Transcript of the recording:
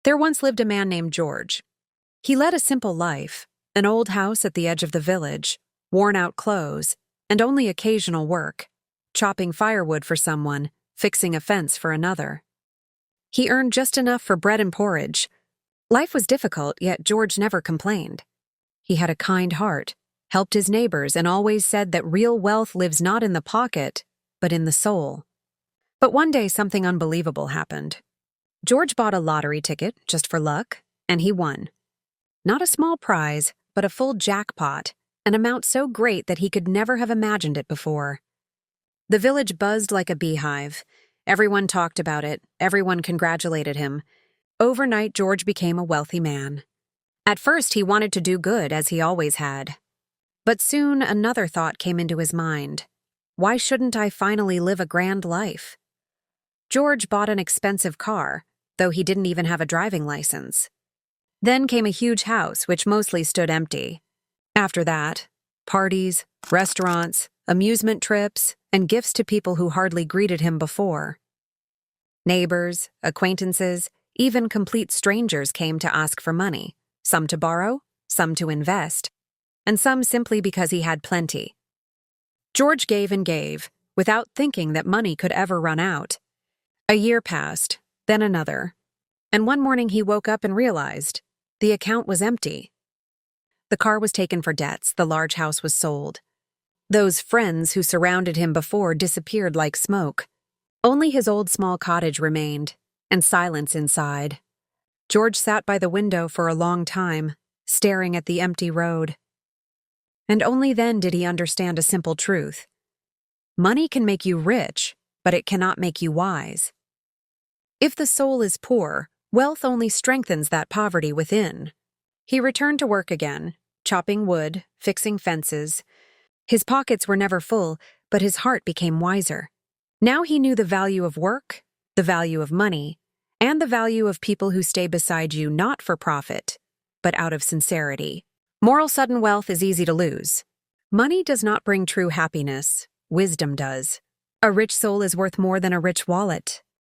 There once lived a man named George. He led a simple life, an old house at the edge of the village, worn-out clothes, and only occasional work, chopping firewood for someone, fixing a fence for another. He earned just enough for bread and porridge. Life was difficult, yet George never complained. He had a kind heart, helped his neighbors, and always said that real wealth lives not in the pocket, but in the soul. But one day something unbelievable happened. George bought a lottery ticket just for luck, and he won. Not a small prize, but a full jackpot, an amount so great that he could never have imagined it before. The village buzzed like a beehive. Everyone talked about it, everyone congratulated him. Overnight, George became a wealthy man. At first, he wanted to do good, as he always had. But soon another thought came into his mind. Why shouldn't I finally live a grand life? George bought an expensive car, though he didn't even have a driving license. Then came a huge house, which mostly stood empty. After that, parties, restaurants, amusement trips, and gifts to people who hardly greeted him before. Neighbors, acquaintances, even complete strangers came to ask for money, some to borrow, some to invest, and some simply because he had plenty. George gave and gave, without thinking that money could ever run out. A year passed, then another, and one morning he woke up and realized the account was empty. The car was taken for debts, the large house was sold. Those friends who surrounded him before disappeared like smoke. Only his old small cottage remained, and silence inside. George sat by the window for a long time, staring at the empty road. And only then did he understand a simple truth. Money can make you rich, but it cannot make you wise. If the soul is poor, wealth only strengthens that poverty within. He returned to work again, chopping wood, fixing fences. His pockets were never full, but his heart became wiser. Now he knew the value of work, the value of money, and the value of people who stay beside you not for profit, but out of sincerity. Moral sudden wealth is easy to lose. Money does not bring true happiness. Wisdom does. A rich soul is worth more than a rich wallet.